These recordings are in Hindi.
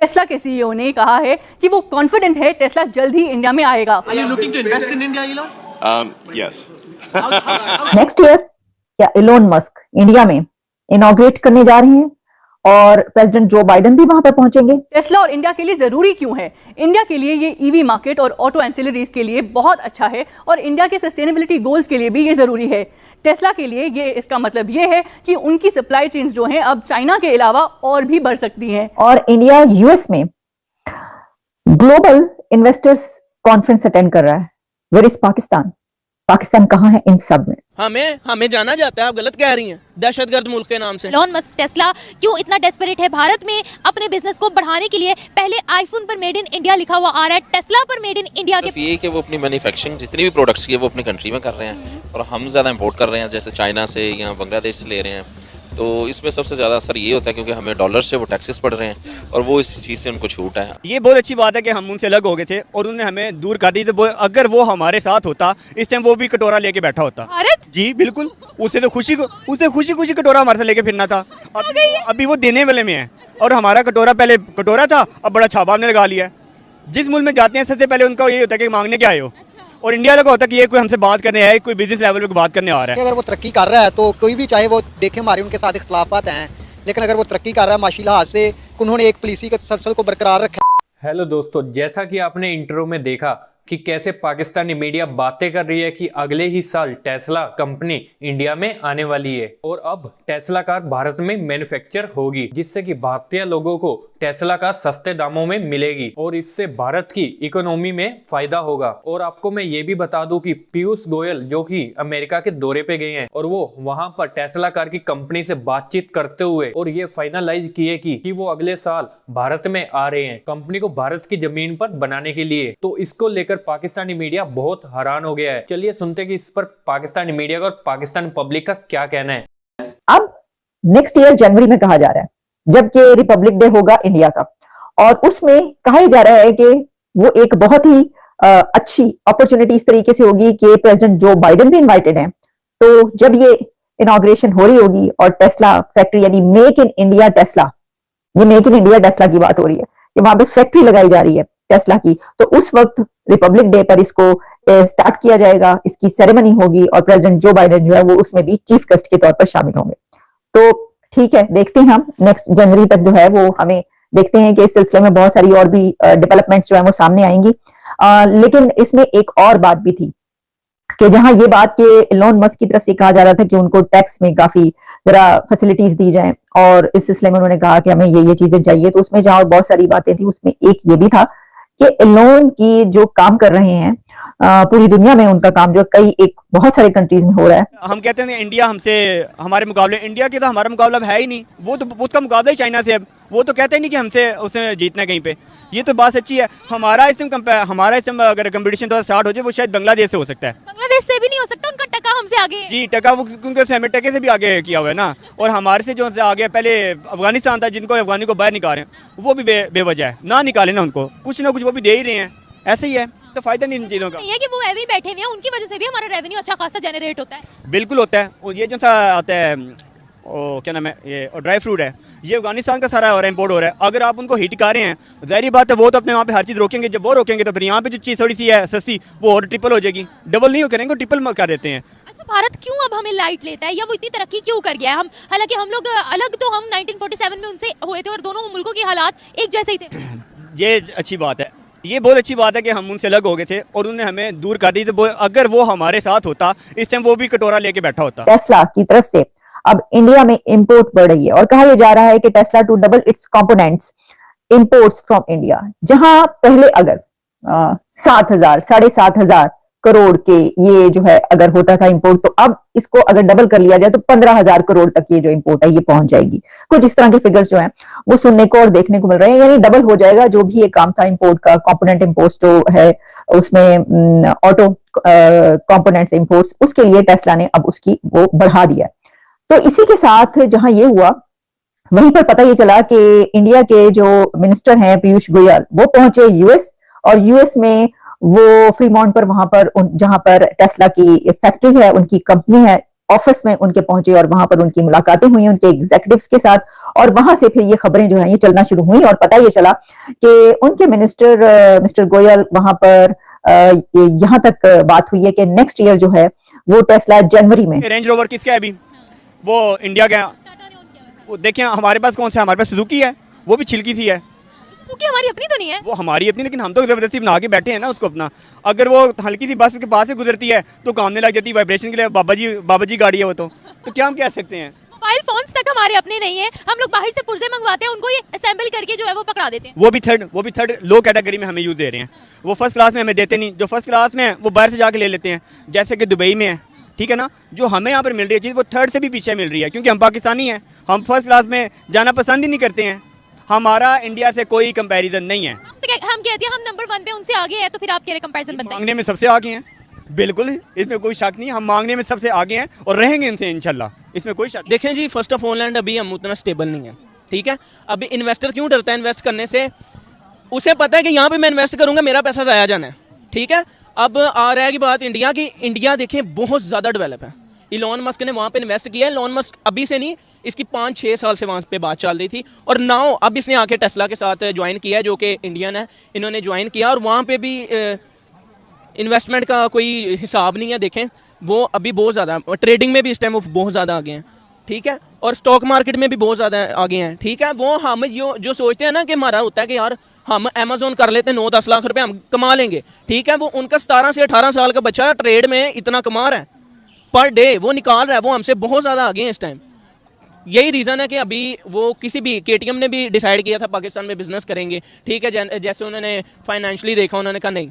टेस्ला के सीईओ ने कहा है कि वो कॉन्फिडेंट है टेस्ला जल्द ही इंडिया में आएगा। Are you looking to invest in India, Elon? Yes. Next year क्या इलोन मस्क इंडिया में इनॉग्रेट करने जा रहे हैं और प्रेसिडेंट जो बाइडेन भी वहां पर पहुंचेंगे। टेस्ला और इंडिया के लिए जरूरी क्यों है? इंडिया के लिए ये ईवी मार्केट और ऑटो एंसिलरीज के लिए बहुत अच्छा है और इंडिया के सस्टेनेबिलिटी गोल्स के लिए भी ये जरूरी है। टेस्ला के लिए ये इसका मतलब ये है कि उनकी सप्लाई चेन्स जो हैं अब चाइना के अलावा और भी बढ़ सकती हैं। और इंडिया यूएस में ग्लोबल इन्वेस्टर्स कॉन्फ्रेंस अटेंड कर रहा है। Where is Pakistan? पाकिस्तान कहाँ है इन सब में? हमें जाना जाता है, आप गलत कह रही हैं, दहशतगर्द मुल्क के नाम से। इलॉन मस्क टेस्ला क्यों इतना डेस्परेट है भारत में अपने बिजनेस को बढ़ाने के लिए? पहले आईफोन पर मेड इन इंडिया लिखा हुआ आ रहा है, टेस्ला पर मेड इन इंडिया के ये कि वो अपनी मैन्युफैक्चरिंग जितनी भी प्रोडक्ट्स की है वो अपनी कंट्री में कर रहे हैं और हम ज़्यादा इंपोर्ट कर रहे हैं, जैसे चाइना से या बांग्लादेश से ले रहे हैं। तो इसमें सबसे ज़्यादा असर ये होता है क्योंकि हमें डॉलर से वो टैक्सेस पड़ रहे हैं और वो इस चीज़ से उनको छूट है। ये बहुत अच्छी बात है कि हम उनसे अलग हो गए थे और उन्होंने हमें दूर कर दी। तो अगर वो हमारे साथ होता इस टाइम वो भी कटोरा लेके बैठा होता। भारत जी बिल्कुल, उसे खुशी कटोरा हमारे साथ लेके फिरना था। अभी वो देने वाले में है और हमारा कटोरा पहले कटोरा था, अब बड़ा छापा हमने लगा लिया है। जिस मुल्क में जाते हैं सबसे पहले उनका यही होता है कि मांगने क्या आए हो, और इंडिया का होता है कि ये कोई हमसे बात करने आया, कोई बिजनेस लेवल पे बात करने आ रहा है। अगर वो तरक्की कर रहा है तो कोई भी चाहे वो देखे हमारे उनके साथ इख्तलाफात हैं, लेकिन अगर वो तरक्की कर रहा है माशी लिहाज से उन्होंने एक पॉलिसी के तसलसल को बरकरार रखा। हेलो दोस्तों, जैसा कि आपने इंट्रो में देखा कि कैसे पाकिस्तानी मीडिया बातें कर रही है कि अगले ही साल टेस्ला कंपनी इंडिया में आने वाली है और अब टेस्ला कार भारत में मैन्युफैक्चर होगी, जिससे कि भारतीय लोगों को टेस्ला कार सस्ते दामों में मिलेगी और इससे भारत की इकोनॉमी में फायदा होगा। और आपको मैं ये भी बता दूं कि पीयूष गोयल जो कि अमेरिका के दौरे पे गए हैं और वो वहां पर टेस्ला कार की कंपनी से बातचीत करते हुए और ये फाइनलाइज किए कि वो अगले साल भारत में आ रहे हैं कंपनी को भारत की जमीन पर बनाने के लिए। तो इसको लेकर पाकिस्तानी मीडिया बहुत हैरान हो गया है। चलिए सुनते हैं कि इस पर पाकिस्तानी मीडिया का और पाकिस्तानी पब्लिक का क्या कहना है। अब नेक्स्ट ईयर जनवरी में कहा जा रहा है जबकि रिपब्लिक डे होगा इंडिया का, और उसमें कहा जा रहा है कि वो एक बहुत ही अच्छी अपॉर्चुनिटी इस तरीके से होगी कि प्रेसिडेंट जो बाइडेन भी इनवाइटेड हैं। तो जब ये इनॉग्रेशन हो रही होगी और टेस्ला फैक्ट्री यानी मेक इन इंडिया टेस्ला, ये मेक इन इंडिया टेस्ला की बात हो रही है कि वहां पे फैक्ट्री लगाई जा रही है टेस्ला की, तो उस वक्त रिपब्लिक डे पर इसको स्टार्ट किया जाएगा, इसकी सेरेमनी होगी और प्रेसिडेंट जो बाइडेन जो है वो उसमें भी चीफ गेस्ट के तौर पर शामिल होंगे। तो ठीक है, देखते हैं हम नेक्स्ट जनवरी तक जो है वो हमें देखते हैं कि इस सिलसिले में बहुत सारी और भी डेवलपमेंट्स जो है वो सामने आएंगी। लेकिन इसमें एक और बात भी थी कि जहां ये बात के इलोन मस्क की तरफ से कहा जा रहा था कि उनको टैक्स में काफी जरा फैसिलिटीज दी जाएं और इस सिलसिले में उन्होंने कहा कि हमें ये चीजें चाहिए, तो उसमें जहां और बहुत सारी बातें थी उसमें एक ये भी था कि इलोन की जो काम कर रहे हैं पूरी दुनिया में उनका काम जो बहुत सारे कंट्रीज में हो रहा है। हम कहते हैं इंडिया हमसे हमारे मुकाबले, इंडिया के तो हमारा मुकाबला है ही नहीं, वो तो उसका मुकाबला ही चाइना से है। वो तो कहते ही नहीं कि हमसे उसे जीतना है कहीं पे। ये तो बात सच्ची है। हमारा इस अगर कंपटीशन थोड़ा स्टार्ट हो जाए वो शायद बांग्लादेश से हो सकता है। बांग्लादेश से भी नहीं हो सकता, उनका टका हमसे आगे है। जी टका, वो क्योंकि हमें टके से भी आगे किया हुआ है ना, और हमारे से जो आगे पहले अफगानिस्तान था जिनको अफगानी को बाहर निकाल रहे हैं वो भी बेवजह है ना, निकाले ना उनको, कुछ ना कुछ वो भी दे ही रहे हैं। ऐसे ही है, तो फायदा नहीं इन चीज़ों का। नहीं है कि वो ऐसे ही बैठे हुए हैं, उनकी वजह से भी हमारा रेवेन्यू अच्छा खासा जनरेट होता है। बिल्कुल होता है। और ये जो सा आता है क्या नाम है, ये ड्राई फ्रूट है, ये अफगानिस्तान का सारा हो रहा है, इम्पोर्ट हो रहा है। अगर आप उनको हिट कर रहे हैं, जाहिर बात है वो तो अपने वहाँ पे हर चीज़ रोकेंगे। जब वो रोकेंगे तो फिर यहाँ पे जो चीज़ थोड़ी सी है सस्ती वो और ट्रिपल हो जाएगी, डबल नहीं हो करेंगे, ट्रिपल कर देते हैं। अच्छा, भारत क्यों अब हमें लाइट लेता है या वो इतनी तरक्की क्यों कर गया है? हम हालांकि हम लोग अलग तो हम 1947 में उनसे हुए थे और दोनों मुल्कों के हालात एक जैसे ही थे। ये अच्छी बात है, ये बहुत अच्छी बात है कि हम उनसे अलग हो गए थे और उन्होंने हमें दूर कर दी। तो अगर वो हमारे साथ होता इस टाइम वो भी कटोरा लेके बैठा होता। टेस्ला की तरफ से अब इंडिया में इंपोर्ट बढ़ रही है और कहा यह जा रहा है कि Tesla to double its components imports from India. जहां पहले अगर 7,000 7,500 करोड़ के ये जो है अगर होता था इंपोर्ट, तो अब इसको अगर डबल कर लिया जाए तो 15,000 करोड़ तक ये जो इंपोर्ट है ये पहुंच जाएगी। कुछ इस तरह के फिगर्स जो हैं वो सुनने को और देखने को मिल रहे हैं, यानी डबल हो जाएगा जो भी ये काम था इंपोर्ट का। कंपोनेंट इंपोर्ट्स जो है उसमें ऑटो कंपोनेंट्स इंपोर्ट्स, उसके लिए टेस्ला ने अब उसकी वो बढ़ा दिया। तो इसी के साथ जहां ये हुआ वहीं पर पता ये चला कि इंडिया के जो मिनिस्टर हैं पीयूष गोयल वो पहुंचे यूएस, और यूएस में वो फ्रीमॉन्ट पर वहां पर जहां पर टेस्ला की फैक्ट्री है, उनकी कंपनी है, ऑफिस में उनके पहुंचे और वहां पर उनकी मुलाकातें हुई उनके एग्जीक्यूटिव्स के साथ, और वहां से फिर ये खबरें जो है ये चलना शुरू हुई और पता ये चला कि उनके मिनिस्टर मिस्टर गोयल वहां पर यहाँ तक बात हुई है कि नेक्स्ट ईयर जो है वो टेस्ला जनवरी में। रेंज रोवर किसका है अभी? वो इंडिया का। वो देखिए हमारे पास कौन सा है? हमारे पास सुजुकी है, वो भी छिलकी सी है। सुजुकी हमारी अपनी तो नहीं है। वो हमारी अपनी, लेकिन हम तो जबरदस्ती बना के बैठे हैं ना उसको अपना। अगर वो हल्की सी बस उसके पास से गुजरती है तो कामने लग जाती है, वाइब्रेशन के लिए बाबा जी गाड़ी है वो तो क्या हम कह सकते हैं? मोबाइल फोन्स तक हमारे अपने नहीं है, हम लोग बाहर से पुर्जे मंगवाते हैं, उनको ये असेंबल करके जो है वो पकड़ा देते हैं। वो भी थर्ड लो कैटेगरी में हमें यूज दे रहे हैं। वो फर्स्ट क्लास में हमें देते नहीं। जो फर्स्ट क्लास में है वो बाहर से जाके ले लेते हैं, जैसे कि दुबई में है, ठीक है ना। जो हमें यहाँ पर मिल रही है चीज़ वो थर्ड से भी पीछे मिल रही है, क्योंकि हम पाकिस्तानी हैं, हम फर्स्ट क्लास में जाना पसंद ही नहीं करते हैं। हमारा इंडिया से कोई कंपैरिजन नहीं है। हम कहते हैं हम नंबर 1 पे उनसे आगे हैं, तो फिर आप कह रहे कंपैरिजन बनता है? मांगने में सबसे आगे हैं, बिल्कुल, इसमें कोई शक नहीं। हम मांगने में सबसे आगे हैं और रहेंगे इनसे इंशाल्लाह, इसमें कोई शक। देखें जी, फर्स्ट ऑफ ऑल एंड अभी हम उतना स्टेबल नहीं है, ठीक है। अभी इन्वेस्टर क्यों डरता है इन्वेस्ट करने से? उसे पता है कि यहाँ पे मैं इन्वेस्ट करूँगा मेरा पैसा जाया जाना है, ठीक है। अब आ रहा है कि बात इंडिया की। इंडिया देखें बहुत ज़्यादा डेवलप है। इलॉन मस्क ने वहाँ पे इन्वेस्ट किया है। इलॉन मस्क अभी से नहीं, इसकी 5-6 साल से वहाँ पे बात चल रही थी, और नाउ अब इसने आके टेस्ला के साथ ज्वाइन किया है, जो कि इंडियन है। इन्होंने ज्वाइन किया और वहाँ पे भी इन्वेस्टमेंट का कोई हिसाब नहीं है। देखें वो अभी बहुत ज़्यादा ट्रेडिंग में भी इस टाइम वो बहुत ज़्यादा आगे हैं, ठीक है, और स्टॉक मार्केट में भी बहुत ज़्यादा आगे हैं, ठीक है। वो हम जो सोचते हैं ना कि हमारा होता है कि यार हम अमेजोन कर लेते हैं 9-10 लाख रुपए हम कमा लेंगे, ठीक है। वो उनका 17 से 18 साल का बच्चा ट्रेड में इतना कमा रहा है पर डे, वो निकाल रहा है, वो हमसे बहुत ज़्यादा आगे हैं इस टाइम। यही रीज़न है कि अभी वो किसी भी KTM ने भी डिसाइड किया था पाकिस्तान में बिजनेस करेंगे, ठीक है। जैसे उन्होंने फाइनेंशियली देखा, उन्होंने कहा नहीं,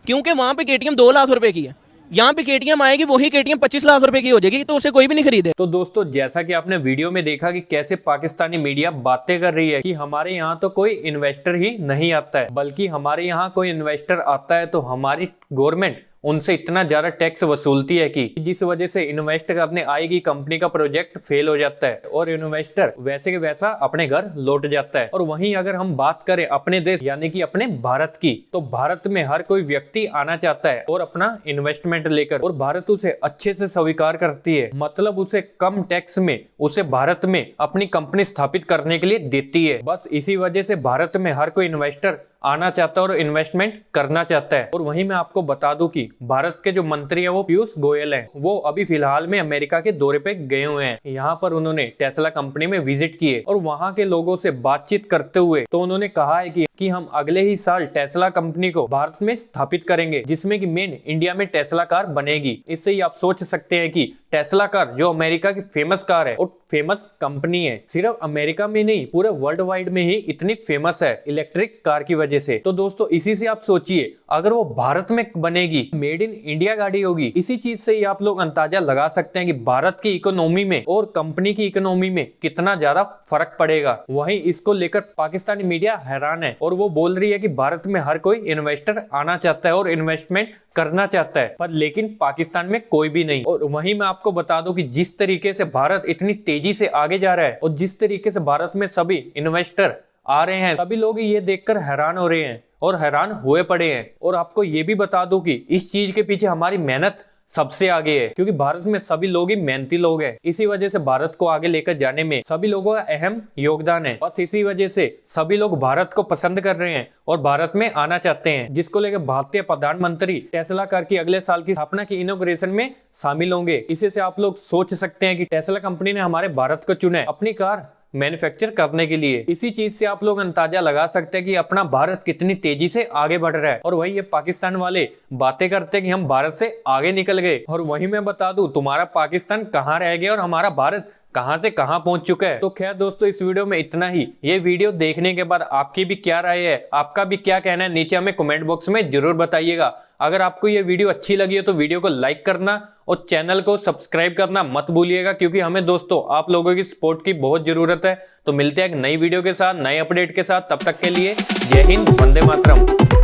क्योंकि वहाँ पे KTM 2 लाख रुपए की है, यहाँ पे KTM आएगी वही KTM 25 लाख रुपए की हो जाएगी, तो उसे कोई भी नहीं खरीदे। तो दोस्तों जैसा कि आपने वीडियो में देखा कि कैसे पाकिस्तानी मीडिया बातें कर रही है कि हमारे यहाँ तो कोई इन्वेस्टर ही नहीं आता है, बल्कि हमारे यहाँ कोई इन्वेस्टर आता है तो हमारी गवर्नमेंट उनसे इतना ज्यादा टैक्स वसूलती है कि जिस वजह से इन्वेस्ट करने आएगी कंपनी का प्रोजेक्ट फेल हो जाता है और इन्वेस्टर वैसे के वैसा अपने घर लौट जाता है। और वहीं अगर हम बात करें अपने देश यानी कि अपने भारत की, तो भारत में हर कोई व्यक्ति आना चाहता है और अपना इन्वेस्टमेंट लेकर, और भारत उसे अच्छे से स्वीकार करती है, मतलब उसे कम टैक्स में उसे भारत में अपनी कंपनी स्थापित करने के लिए देती है। बस इसी वजह से भारत में हर कोई इन्वेस्टर आना चाहता है और इन्वेस्टमेंट करना चाहता है। और वहीं मैं आपको बता दूं कि भारत के जो मंत्री हैं वो पीयूष गोयल हैं, वो अभी फिलहाल में अमेरिका के दौरे पे गए हुए हैं। यहाँ पर उन्होंने टेस्ला कंपनी में विजिट किए और वहाँ के लोगों से बातचीत करते हुए तो उन्होंने कहा है कि हम अगले ही साल टेस्ला कंपनी को भारत में स्थापित करेंगे, जिसमें कि मेन इंडिया में टेस्ला कार बनेगी। इससे ही आप सोच सकते हैं कि टेस्ला कार जो अमेरिका की फेमस कार है और फेमस कंपनी है, सिर्फ अमेरिका में नहीं पूरे वर्ल्ड वाइड में ही इतनी फेमस है इलेक्ट्रिक कार की वजह से। तो दोस्तों इसी से आप सोचिए अगर वो भारत में बनेगी, मेड इन इंडिया गाड़ी होगी, इसी चीज से ही आप लोग अंदाजा लगा सकते हैं कि भारत की इकोनॉमी में और कंपनी की इकोनॉमी में कितना ज्यादा फर्क पड़ेगा। वहीं इसको लेकर पाकिस्तानी मीडिया हैरान है और वो बोल रही है कि भारत में हर कोई इन्वेस्टर आना चाहता है और इन्वेस्टमेंट करना चाहता है, पर लेकिन पाकिस्तान में कोई भी नहीं। और वहीं मैं आपको बता दूं कि जिस तरीके से भारत इतनी तेजी से आगे जा रहा है और जिस तरीके से भारत में सभी इन्वेस्टर आ रहे हैं, सभी लोग ये देखकर हैरान हो रहे हैं और हैरान हुए पड़े हैं। और आपको ये भी बता दूं कि इस चीज के पीछे हमारी मेहनत सबसे आगे है, क्योंकि भारत में सभी लोग ही मेहनती लोग हैं। इसी वजह से भारत को आगे लेकर जाने में सभी लोगों का अहम योगदान है। बस इसी वजह से सभी लोग भारत को पसंद कर रहे हैं और भारत में आना चाहते हैं, जिसको लेकर भारतीय प्रधानमंत्री टेस्ला कार की अगले साल की स्थापना की इनॉग्रेशन में शामिल होंगे। इसी से आप लोग सोच सकते हैं कि टेस्ला कंपनी ने हमारे भारत को चुना है अपनी कार मैन्युफैक्चर करने के लिए। इसी चीज से आप लोग अंदाजा लगा सकते हैं कि अपना भारत कितनी तेजी से आगे बढ़ रहा है। और वही ये पाकिस्तान वाले बातें करते हैं कि हम भारत से आगे निकल गए, और वही मैं बता दूं तुम्हारा पाकिस्तान कहाँ रह गया और हमारा भारत कहां से कहां पहुंच चुका है। तो खैर दोस्तों इस वीडियो में इतना ही। ये वीडियो देखने के बाद आपकी भी क्या राय है, आपका भी क्या कहना है, नीचे हमें कमेंट बॉक्स में जरूर बताइएगा। अगर आपको ये वीडियो अच्छी लगी है तो वीडियो को लाइक करना और चैनल को सब्सक्राइब करना मत भूलिएगा, क्योंकि हमें दोस्तों आप लोगों की सपोर्ट की बहुत जरूरत है। तो मिलते हैं एक नई वीडियो के साथ, नए अपडेट के साथ। तब तक के लिए जय हिंद, वंदे मातरम।